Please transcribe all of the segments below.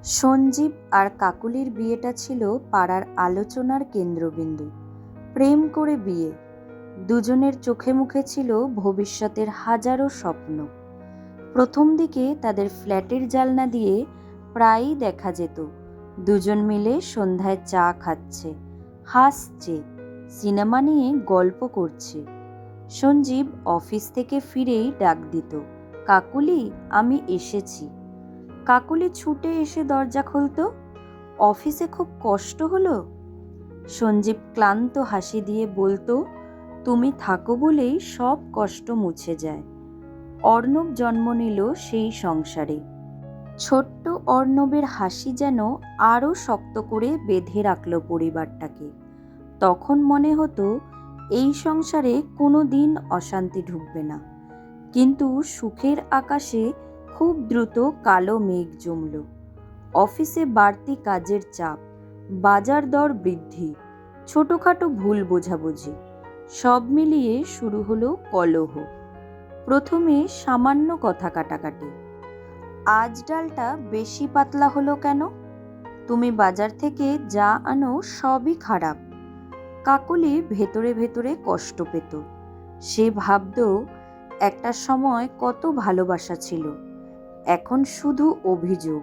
সঞ্জীব আর কাকুলির বিয়েটা ছিল পাড়ার আলোচনার কেন্দ্রবিন্দু। প্রেম করে বিয়ে, দুজনের চোখে মুখে ছিল ভবিষ্যতের হাজারো স্বপ্ন। প্রথম দিকে তাদের ফ্ল্যাটের জানলা দিয়ে প্রায়ই দেখা যেত দুজন মিলে সন্ধ্যায় চা খাচ্ছে, হাসছে, সিনেমা নিয়ে গল্প করছে। সঞ্জীব অফিস থেকে ফিরেই ডাক দিত, কাকুলি আমি এসেছি। কাকুলি ছুটে এসে দরজা খুলতো। অফিসে খুব কষ্ট হলো? সঞ্জীব ক্লান্ত হাসি দিয়ে বলতো, তুমি থাকো বলেই সব কষ্ট মুছে যায়। অর্ণব জন্ম নিল সেই সংসারে। ছোট্ট অর্ণবের হাসি যেন আরও শক্ত করে বেঁধে রাখল পরিবারটাকে। তখন মনে হতো এই সংসারে কোনো দিন অশান্তি ঢুকবে না। কিন্তু সুখের আকাশে খুব দ্রুত কালো মেঘ জমল। অফিসে বাড়তি কাজের চাপ, বাজার দর বৃদ্ধি, ছোটখাটো ভুল বোঝাবুঝি, সব মিলিয়ে শুরু হলো কলহ। প্রথমে সামান্য কথা কাটাকাটি, আজ ডালটা বেশি পাতলা হলো কেন? তুমি বাজার থেকে যা আনো সবই খারাপ। কাকুলি ভেতরে ভেতরে কষ্ট পেত। সে ভাবত একটা সময় কত ভালোবাসা ছিল, এখন শুধু অভিযোগ।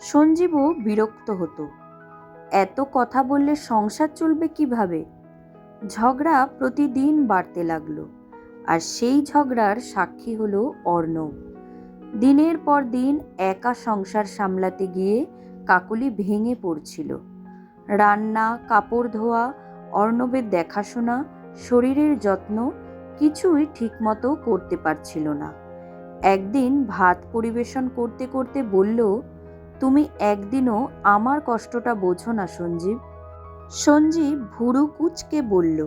সঞ্জীবও বিরক্ত হতো, এত কথা বললে সংসার চলবে কিভাবে? ঝগড়া প্রতিদিন বাড়তে লাগলো, আর সেই ঝগড়ার সাক্ষী হলো অর্ণব। দিনের পর দিন একা সংসার সামলাতে গিয়ে কাকুলি ভেঙে পড়ছিল। রান্না, কাপড় ধোয়া, অর্ণবের দেখাশোনা, শরীরের যত্ন কিছুই ঠিকমতো করতে পারছিল না। একদিন ভাত পরিবেশন করতে করতে বলল, তুমি একদিনও আমার কষ্টটা বোঝো না সঞ্জীব। সঞ্জীব ভুরু কুঁচকে বলল,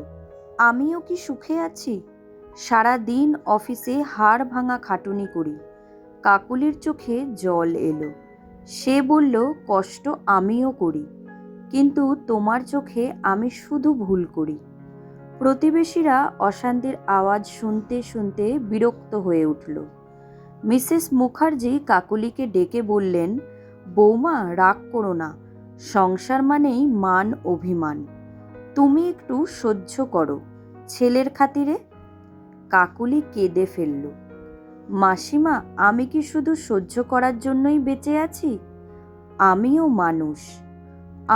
আমিও কি সুখে আছি? সারা দিন অফিসে হাড় ভাঙা খাটুনি করি। কাকুলির চোখে জল এলো। সে বলল, কষ্ট আমিও করি, কিন্তু তোমার চোখে আমি শুধু ভুল করি। প্রতিবেশীরা অশান্তির আওয়াজ শুনতে শুনতে বিরক্ত হয়ে উঠল। মিসেস মুখার্জি কাকুলিকে ডেকে বললেন, বৌমা রাগ করো না, সংসার মানেই মান অভিমান, তুমি একটু সহ্য করো ছেলের খাতিরে। কাকুলি কেঁদে ফেলল, মাসিমা আমি কি শুধু সহ্য করার জন্যই বেঁচে আছি? আমিও মানুষ,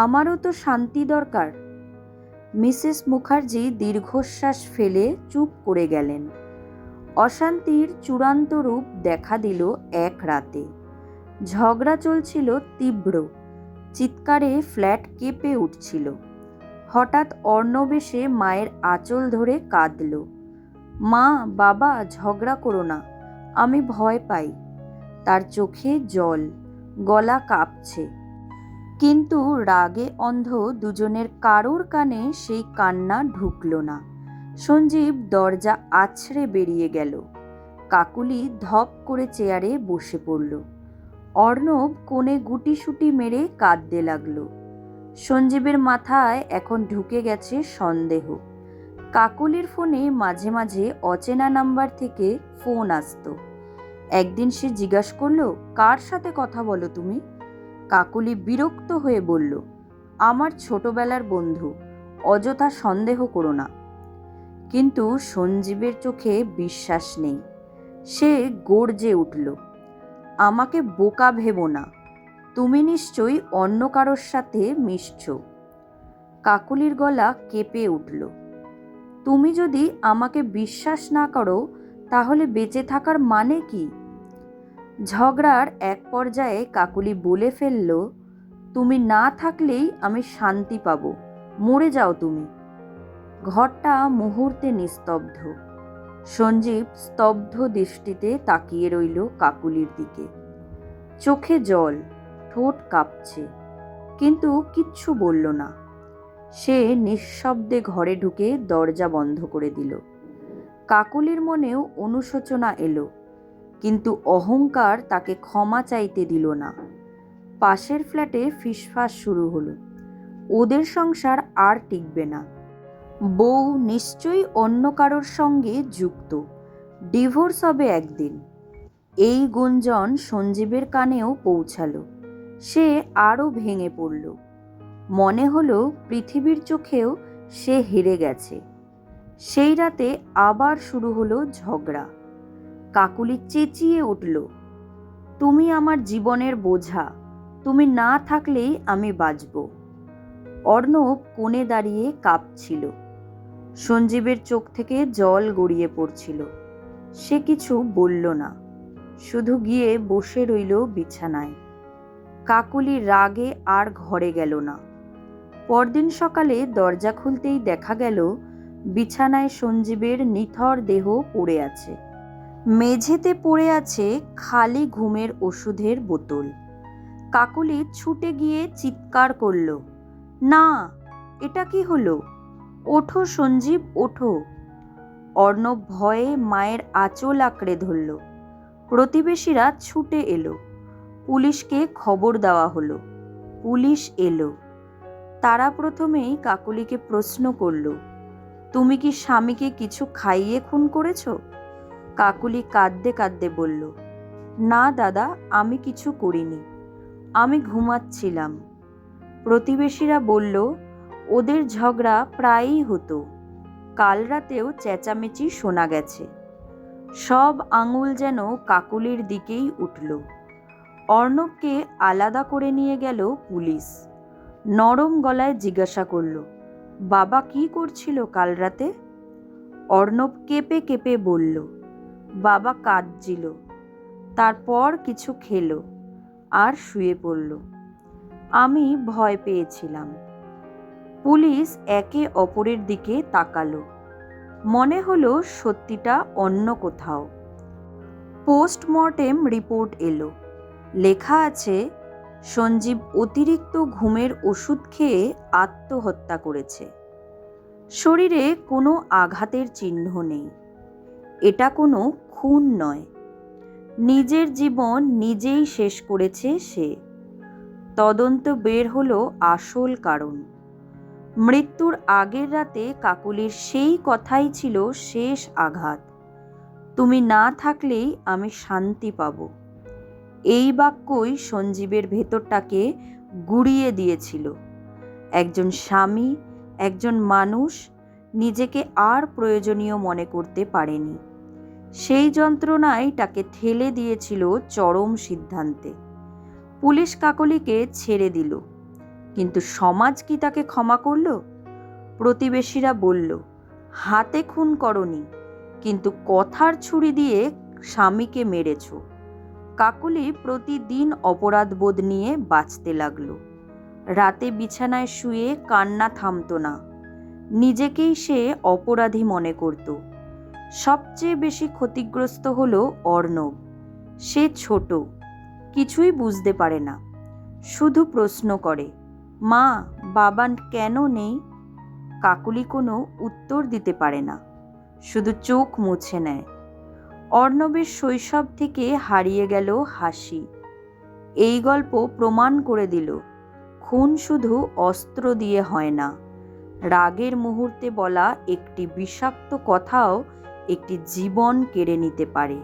আমারও তো শান্তি দরকার। মিসেস মুখার্জি দীর্ঘশ্বাস ফেলে চুপ করে গেলেন। অশান্তির চূড়ান্ত রূপ দেখা দিল এক রাতে। ঝগড়া চলছিল তীব্র, চিৎকারে ফ্ল্যাট কেঁপে উঠছিল। হঠাৎ অর্ণব এসে মায়ের আঁচল ধরে কাঁদল, মা বাবা ঝগড়া করো না, আমি ভয় পাই। তার চোখে জল, গলা কাঁপছে, কিন্তু রাগে অন্ধ দুজনের কারোর কানে সেই কান্না ঢুকল না। সঞ্জীব দরজা আছড়ে বেরিয়ে গেল। কাকুলি ধপ করে চেয়ারে বসে পড়ল। অর্ণব কোণে গুটিসুটি মেরে কাঁদতে লাগলো। সঞ্জীবের মাথায় এখন ঢুকে গেছে সন্দেহ। কাকুলির ফোনে মাঝে মাঝে অচেনা নাম্বার থেকে ফোন আসতো। একদিন সে জিজ্ঞাসা করলো, কার সাথে কথা বলো তুমি? কাকুলি বিরক্ত হয়ে বলল, আমার ছোটবেলার বন্ধু, অযথা সন্দেহ করো না। কিন্তু সঞ্জীবের চোখে বিশ্বাস নেই। সে গর্জে উঠল, আমাকে বোকা ভেবো না, তুমি নিশ্চয়ই অন্য কারোর সাথে মিশছ। কাকুলির গলা কেঁপে উঠল, তুমি যদি আমাকে বিশ্বাস না করো তাহলে বেঁচে থাকার মানে কি? ঝগড়ার এক পর্যায়ে কাকুলি বলে ফেলল, তুমি না থাকলেই আমি শান্তি পাব, মরে যাও তুমি। ঘরটা মুহূর্তে নিস্তব্ধ। সঞ্জীব স্তব্ধ দৃষ্টিতে তাকিয়ে রইল কাকুলির দিকে। চোখে জল, ঠোঁট কাঁপছে, কিন্তু কিচ্ছু বলল না। সে নিঃশব্দে ঘরে ঢুকে দরজা বন্ধ করে দিল। কাকুলির মনেও অনুশোচনা এলো, কিন্তু অহংকার তাকে ক্ষমা চাইতে দিল না। পাশের ফ্ল্যাটে ফিসফাস শুরু হলো, ওদের সংসার আর টিকবে না, বউ নিশ্চয়ই অন্য কারোর সঙ্গে যুক্ত, ডিভোর্স হবে একদিন। এই গুঞ্জন সঞ্জীবের কানেও পৌঁছালো। সে আরও ভেঙে পড়ল। মনে হলো পৃথিবীর চোখেও সে হেরে গেছে। সেই রাতে আবার শুরু হলো ঝগড়া। কাকুলি চেঁচিয়ে উঠল, তুমি আমার জীবনের বোঝা, তুমি না থাকলেই আমি বাঁচব। অর্ণব কোণে দাঁড়িয়ে কাঁপছিল। সঞ্জীবের চোখ থেকে জল গড়িয়ে পড়ছিল। সে কিছু বলল না, শুধু গিয়ে বসে রইল বিছানায়। কাকুলি রাগে আর ঘরে গেল না। পরদিন সকালে দরজা খুলতেই দেখা গেল বিছানায় সঞ্জীবের নিথর দেহ পড়ে আছে। মেঝেতে পড়ে আছে খালি ঘুমের ওষুধের বোতল। কাকুলি ছুটে গিয়ে চিৎকার করল, না, এটা কি হলো? ওঠো সঞ্জীব, ওঠো। অর্ণব ভয়ে মায়ের আঁচল আঁকড়ে ধরল। প্রতিবেশীরা ছুটে এলো। পুলিশকে খবর দেওয়া হলো। পুলিশ এলো। তারা প্রথমেই কাকুলিকে প্রশ্ন করল, তুমি কি স্বামীকে কিছু খাইয়ে খুন করেছ? কাকুলি কাঁদতে কাঁদতে বলল, না দাদা, আমি কিছু করিনি, আমি ঘুমাচ্ছিলাম। প্রতিবেশীরা বলল, ওদের ঝগড়া প্রায়ই হতো, কাল রাতেও চেঁচামেচি শোনা গেছে। সব আঙুল যেন কাকুলির দিকেই উঠল। অর্ণবকে আলাদা করে নিয়ে গেল পুলিশ। নরম গলায় জিজ্ঞাসা করল, বাবা কি করছিল কাল রাতে? অর্ণব কেঁপে কেঁপে বলল, বাবা কাঁদছিল, তারপর কিছু খেলো আর শুয়ে পড়ল। আমি ভয় পেয়েছিলাম। পুলিশ একে অপরের দিকে তাকালো। মনে হলো সত্যিটা অন্য কোথাও। পোস্টমর্টেম রিপোর্ট এলো। লেখা আছে, সঞ্জীব অতিরিক্ত ঘুমের ওষুধ খেয়ে আত্মহত্যা করেছে। শরীরে কোনো আঘাতের চিহ্ন নেই। এটা কোনো খুন নয়। নিজের জীবন নিজেই শেষ করেছে সে। তদন্ত বের হলো আসল কারণ। মৃত্যুর আগের রাতে কাকুলির সেই কথাই ছিল শেষ আঘাত, তুমি না থাকলেই আমি শান্তি পাব। এই বাক্যই সঞ্জীবের ভেতরটাকে গুঁড়িয়ে দিয়েছিল। একজন স্বামী, একজন মানুষ নিজেকে আর প্রয়োজনীয় মনে করতে পারেনি। সেই যন্ত্রণায় তাকে ঠেলে দিয়েছিল চরম সিদ্ধান্তে। পুলিশ কাকলিকে ছেড়ে দিল, কিন্তু সমাজ কি তাকে ক্ষমা করল? প্রতিবেশীরা বলল, হাতে খুন করনি, কিন্তু কথার ছুরি দিয়ে স্বামীকে মেরেছ। কাকলি প্রতিদিন অপরাধবোধ নিয়ে বাঁচতে লাগলো। রাতে বিছানায় শুয়ে কান্না থামতো না। নিজেকেই সে অপরাধী মনে করত। সবচেয়ে বেশি ক্ষতিগ্রস্ত হলো অর্ণব। সে ছোট, কিছুই বুঝতে পারে না, শুধু প্রশ্ন করে, মা, বাবা কেন নেই? কাকুলি কোনো উত্তর দিতে পারে না, শুধু চোখ মুছে নেয়। অর্ণবের শৈশব থেকে হারিয়ে গেল হাসি। এই গল্প প্রমাণ করে দিল, খুন শুধু অস্ত্র দিয়ে হয় না। রাগের মুহূর্তে বলা একটি বিষাক্ত কথাও একটি জীবন কেড়ে নিতে পারে।